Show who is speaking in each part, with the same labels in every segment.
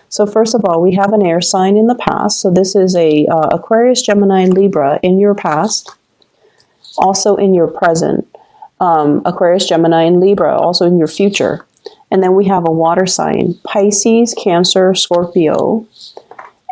Speaker 1: So first of all, we have an air sign in the past. So this is a Aquarius, Gemini, and Libra in your past, also in your present. Aquarius, Gemini, and Libra, also in your future. And then we have a water sign, Pisces, Cancer, Scorpio,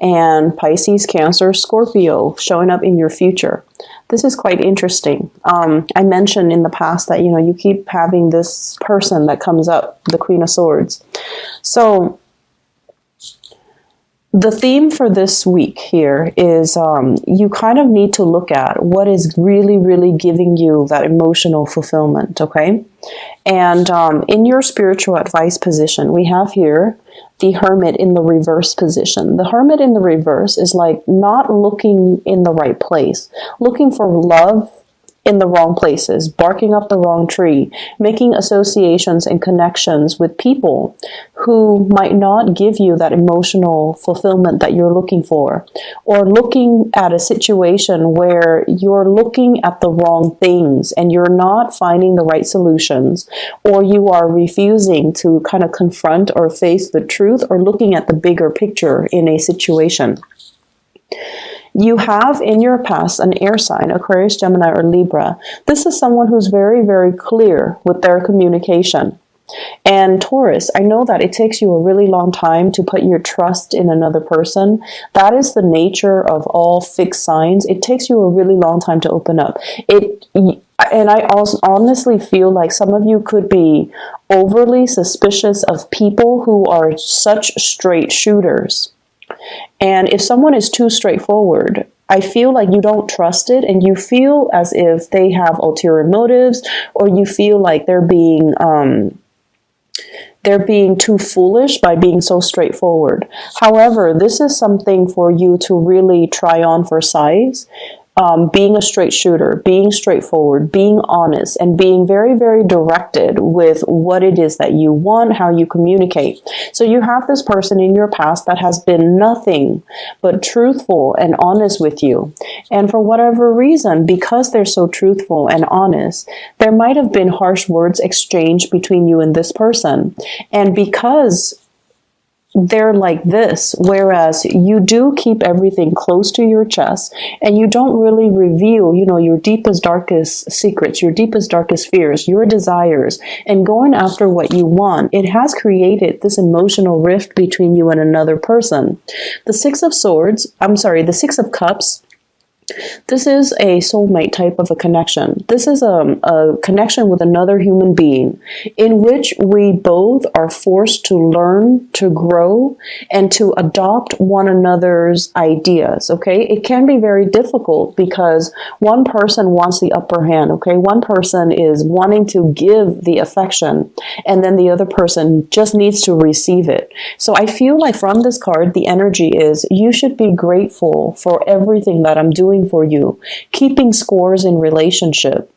Speaker 1: and Pisces, Cancer, Scorpio showing up in your future. This is quite interesting. I mentioned in the past that, you keep having this person that comes up, the Queen of Swords. So the theme for this week here is you kind of need to look at what is really, really giving you that emotional fulfillment, okay? And in your spiritual advice position, we have here the Hermit in the reverse position. The Hermit in the reverse is like not looking in the right place, looking for love in the wrong places, barking up the wrong tree, making associations and connections with people who might not give you that emotional fulfillment that you're looking for, or looking at a situation where you're looking at the wrong things and you're not finding the right solutions, or you are refusing to kind of confront or face the truth or looking at the bigger picture in a situation. You have in your past an air sign, Aquarius, Gemini, or Libra. This is someone who's very, very clear with their communication. And Taurus, I know that it takes you a really long time to put your trust in another person. That is the nature of all fixed signs. It takes you a really long time to open up. And I also honestly feel like some of you could be overly suspicious of people who are such straight shooters. And if someone is too straightforward, I feel like you don't trust it, and you feel as if they have ulterior motives, or you feel like they're being too foolish by being so straightforward. However, this is something for you to really try on for size. Being a straight shooter, being straightforward, being honest, and being very, very directed with what it is that you want, how you communicate. So you have this person in your past that has been nothing but truthful and honest with you. And for whatever reason, because they're so truthful and honest, there might have been harsh words exchanged between you and this person. And because they're like this, whereas you do keep everything close to your chest and you don't really reveal, your deepest, darkest secrets, your deepest, darkest fears, your desires, and going after what you want, it has created this emotional rift between you and another person. The Six of Cups, this is a soulmate type of a connection. This is a connection with another human being in which we both are forced to learn, to grow, and to adopt one another's ideas, okay? It can be very difficult because one person wants the upper hand, okay? One person is wanting to give the affection, and then the other person just needs to receive it. So I feel like from this card, the energy is you should be grateful for everything that I'm doing for you, keeping scores in relationship.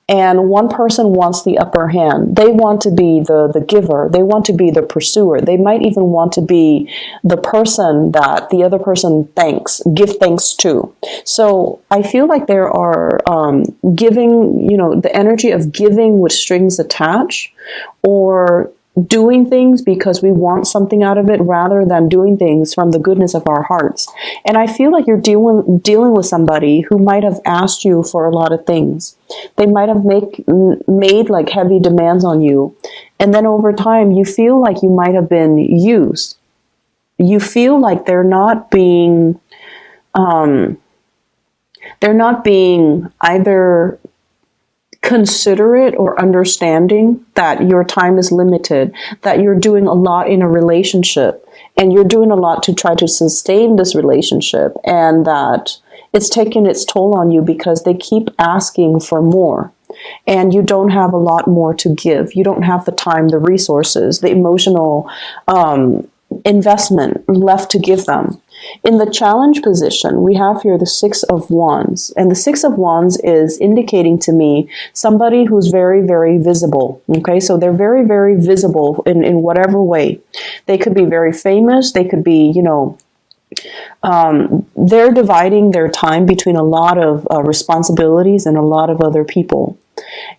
Speaker 1: And one person wants the upper hand. They want to be the giver. They want to be the pursuer. They might even want to be the person that the other person give thanks to. So I feel like there are giving, the energy of giving with strings attached, or doing things because we want something out of it rather than doing things from the goodness of our hearts. And I feel like you're dealing with somebody who might have asked you for a lot of things. They might have made like heavy demands on you. And then over time, you feel like you might have been used. You feel like they're not being either considerate or understanding that your time is limited, that you're doing a lot in a relationship and you're doing a lot to try to sustain this relationship, and that it's taking its toll on you because they keep asking for more and you don't have a lot more to give. You don't have the time, the resources, the emotional investment left to give them. In the challenge position, we have here the Six of Wands. And the Six of Wands is indicating to me somebody who's very, very visible. Okay, so they're very, very visible in whatever way. They could be very famous. They could be, they're dividing their time between a lot of responsibilities and a lot of other people.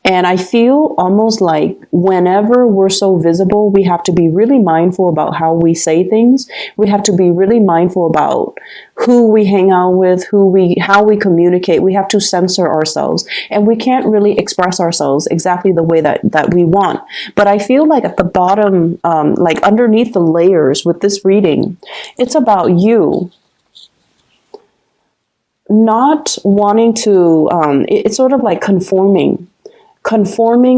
Speaker 1: And I feel almost like whenever we're so visible, we have to be really mindful about how we say things. We have to be really mindful about who we hang out with, how we communicate. We have to censor ourselves, and we can't really express ourselves exactly the way that we want. But I feel like at the bottom, like underneath the layers with this reading, it's about you not wanting to, it's sort of like conforming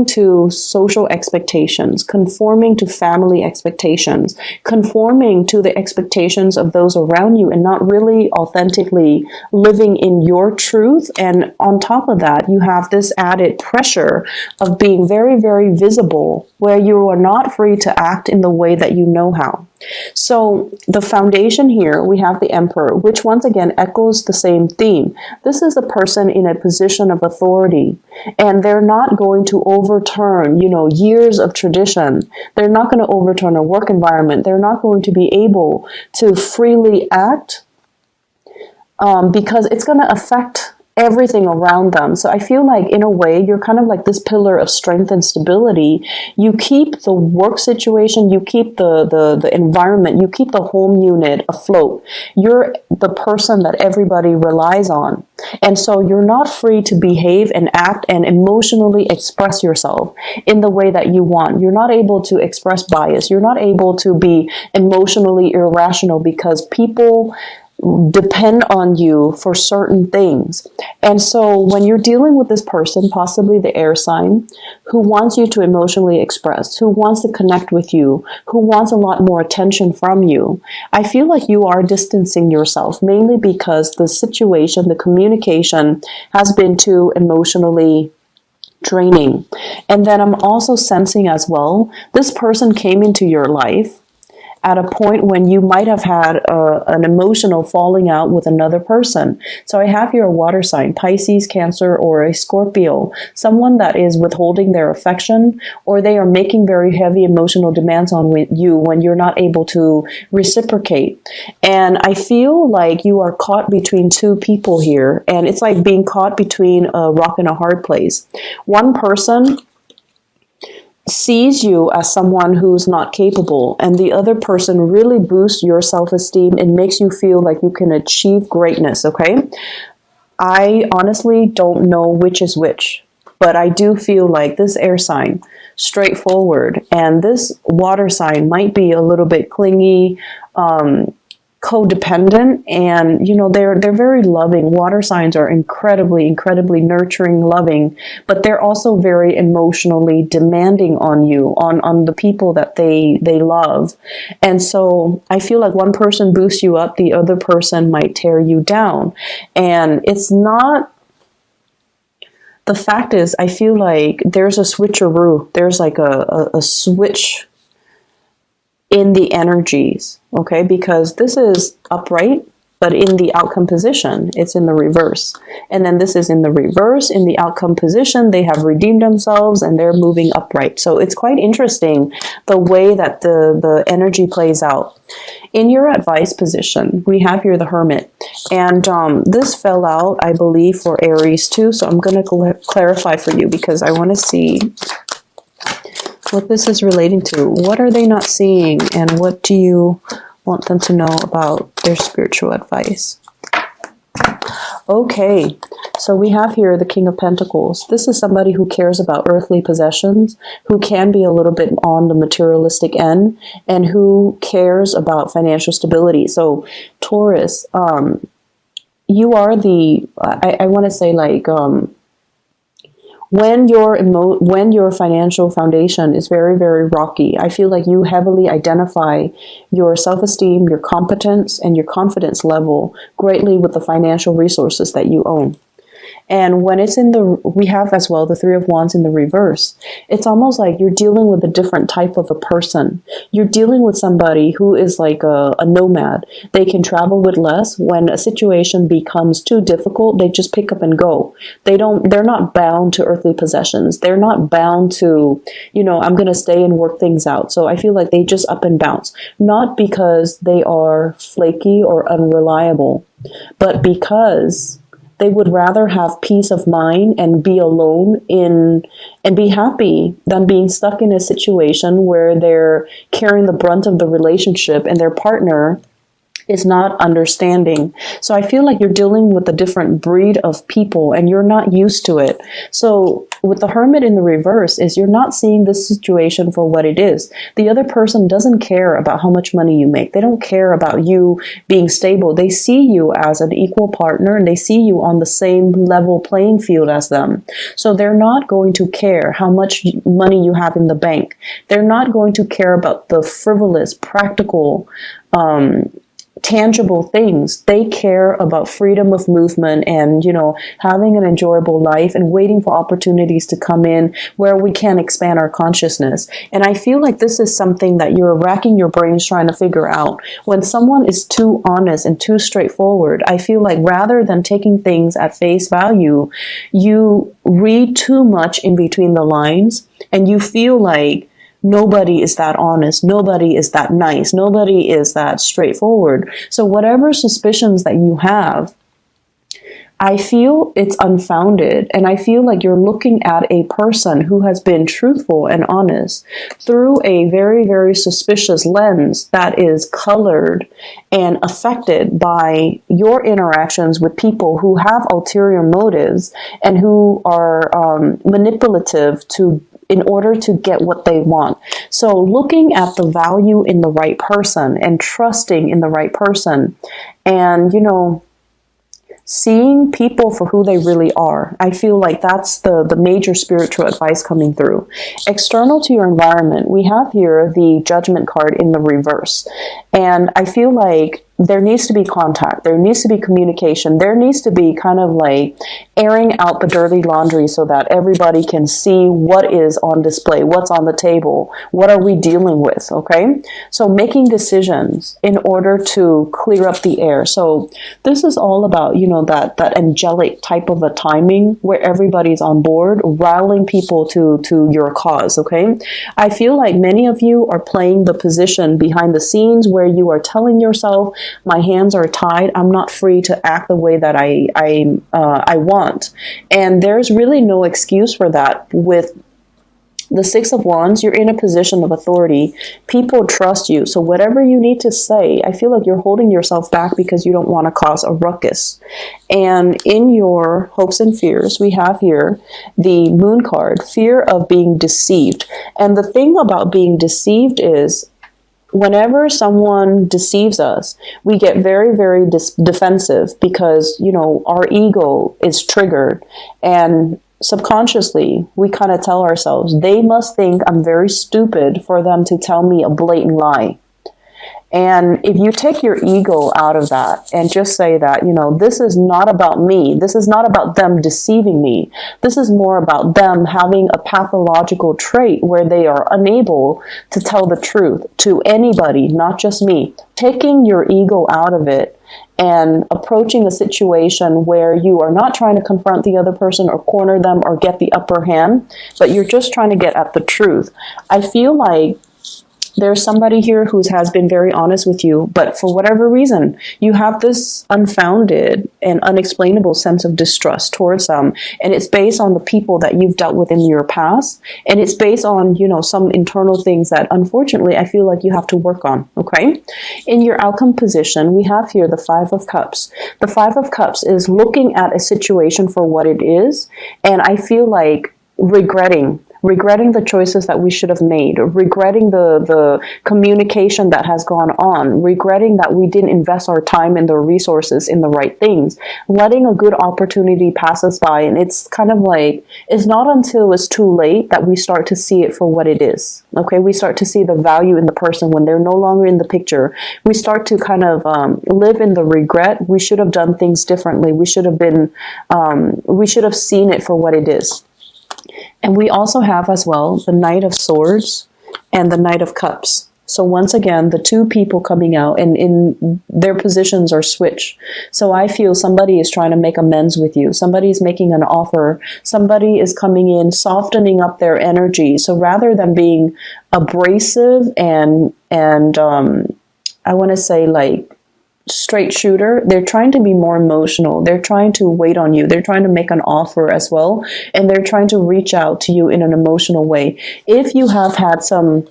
Speaker 1: to social expectations, conforming to family expectations, conforming to the expectations of those around you, and not really authentically living in your truth. And on top of that, you have this added pressure of being very, very visible, where you are not free to act in the way that you know how. So the foundation here, we have the Emperor, which once again echoes the same theme. This is a person in a position of authority, and they're not going to overturn, years of tradition. They're not going to overturn a work environment. They're not going to be able to freely act because it's going to affect everything around them. So I feel like in a way, you're kind of like this pillar of strength and stability. You keep the work situation, you keep the environment, you keep the home unit afloat. You're the person that everybody relies on. And so you're not free to behave and act and emotionally express yourself in the way that you want. You're not able to express bias. You're not able to be emotionally irrational because people depend on you for certain things. And so when you're dealing with this person, possibly the air sign, who wants you to emotionally express, who wants to connect with you, who wants a lot more attention from you, I feel like you are distancing yourself, mainly because the situation, the communication has been too emotionally draining. And then I'm also sensing as well, this person came into your life at a point when you might have had an emotional falling out with another person. So I have here a water sign, Pisces, Cancer, or a Scorpio, someone that is withholding their affection, or they are making very heavy emotional demands on you when you're not able to reciprocate. And I feel like you are caught between two people here, and it's like being caught between a rock and a hard place. One person sees you as someone who's not capable, and the other person really boosts your self-esteem and makes you feel like you can achieve greatness, okay? I honestly don't know which is which, but I do feel like this air sign, straightforward, and this water sign might be a little bit clingy, codependent, and they're very loving. Water signs are incredibly nurturing, loving, but they're also very emotionally demanding on you, on the people that they love. And so I feel like one person boosts you up, the other person might tear you down. And it's not, the fact is, I feel like there's a switcheroo, there's like a switch in the energies, okay? Because this is upright, but in the outcome position, it's in the reverse. And then this is in the reverse, in the outcome position, they have redeemed themselves and they're moving upright. So it's quite interesting the way that the energy plays out. In your advice position, we have here the Hermit. And this fell out, I believe, for Aries too. So I'm going to clarify for you because I want to see what this is relating to. What are they not seeing, and what do you want them to know about their spiritual advice? Okay, so we have here the King of Pentacles. This is somebody who cares about earthly possessions, who can be a little bit on the materialistic end, and who cares about financial stability. So Taurus, you are the, I want to say like, when your financial foundation is very, very rocky, I feel like you heavily identify your self-esteem, your competence, and your confidence level greatly with the financial resources that you own. And when it's we have as well the Three of Wands in the reverse. It's almost like you're dealing with a different type of a person. You're dealing with somebody who is like a nomad. They can travel with less. When a situation becomes too difficult, they just pick up and go. They're not bound to earthly possessions. They're not bound to, I'm going to stay and work things out. So I feel like they just up and bounce. Not because they are flaky or unreliable, but because they would rather have peace of mind and be alone and be happy than being stuck in a situation where they're carrying the brunt of the relationship and their partner is not understanding. So I feel like you're dealing with a different breed of people and you're not used to it. So with the Hermit in the reverse is you're not seeing this situation for what it is. The other person doesn't care about how much money you make. They don't care about you being stable. They see you as an equal partner and they see you on the same level playing field as them. So they're not going to care how much money you have in the bank. They're not going to care about the frivolous, practical, tangible things. They care about freedom of movement and, having an enjoyable life and waiting for opportunities to come in where we can expand our consciousness. And I feel like this is something that you're racking your brains trying to figure out. When someone is too honest and too straightforward, I feel like rather than taking things at face value, you read too much in between the lines and you feel like nobody is that honest. Nobody is that nice. Nobody is that straightforward. So whatever suspicions that you have, I feel it's unfounded. And I feel like you're looking at a person who has been truthful and honest through a very, very suspicious lens that is colored and affected by your interactions with people who have ulterior motives and who are manipulative in order to get what they want. So looking at the value in the right person and trusting in the right person and, seeing people for who they really are. I feel like that's the major spiritual advice coming through. External to your environment, we have here the Judgment card in the reverse. And I feel like there needs to be contact. There needs to be communication. There needs to be kind of like airing out the dirty laundry so that everybody can see what is on display, what's on the table, what are we dealing with, okay? So making decisions in order to clear up the air. So this is all about, that angelic type of a timing where everybody's on board, rallying people to your cause, okay? I feel like many of you are playing the position behind the scenes where you are telling yourself, my hands are tied. I'm not free to act the way that I want. And there's really no excuse for that. With the Six of Wands, you're in a position of authority. People trust you. So whatever you need to say, I feel like you're holding yourself back because you don't want to cause a ruckus. And in your hopes and fears, we have here the Moon card, fear of being deceived. And the thing about being deceived is, whenever someone deceives us, we get very, very defensive because, our ego is triggered. And subconsciously, we kind of tell ourselves, they must think I'm very stupid for them to tell me a blatant lie. And if you take your ego out of that and just say that, this is not about me. This is not about them deceiving me. This is more about them having a pathological trait where they are unable to tell the truth to anybody, not just me. Taking your ego out of it and approaching a situation where you are not trying to confront the other person or corner them or get the upper hand, but you're just trying to get at the truth. I feel like there's somebody here who has been very honest with you, but for whatever reason, you have this unfounded and unexplainable sense of distrust towards them. And it's based on the people that you've dealt with in your past. And it's based on, some internal things that unfortunately I feel like you have to work on. Okay. In your outcome position, we have here the Five of Cups. The Five of Cups is looking at a situation for what it is. And I feel like regretting regretting the choices that we should have made, regretting the communication that has gone on, regretting that we didn't invest our time and the resources in the right things, letting a good opportunity pass us by. And it's kind of like, it's not until it's too late that we start to see it for what it is. Okay, we start to see the value in the person when they're no longer in the picture. We start to kind of live in the regret. We should have done things differently. We should have seen it for what it is. And we also have as well the Knight of Swords and the Knight of Cups. So once again, the two people coming out and in their positions are switched. So I feel somebody is trying to make amends with you. Somebody is making an offer. Somebody is coming in, softening up their energy. So rather than being abrasive and I want to say like straight shooter, they're trying to be more emotional. They're trying to wait on you. They're trying to make an offer as well. And they're trying to reach out to you in an emotional way. If you have had some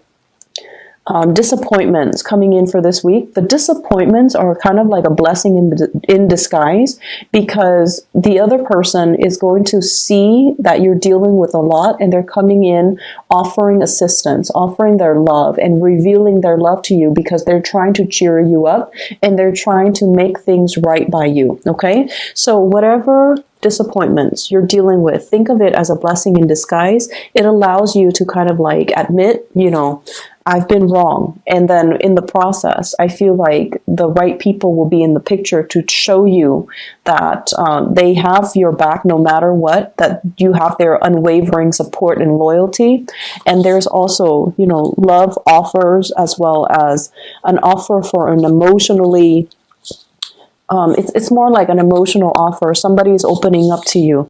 Speaker 1: disappointments coming in for this week, the disappointments are kind of like a blessing in disguise, because the other person is going to see that you're dealing with a lot, and they're coming in offering assistance, offering their love, and revealing their love to you because they're trying to cheer you up and they're trying to make things right by you. Okay, so whatever disappointments you're dealing with, think of it as a blessing in disguise. It allows you to kind of like admit, I've been wrong. And then in the process, I feel like the right people will be in the picture to show you that they have your back no matter what, that you have their unwavering support and loyalty. And there's also, love offers as well as an offer for an emotionally, it's more like an emotional offer. Somebody is opening up to you.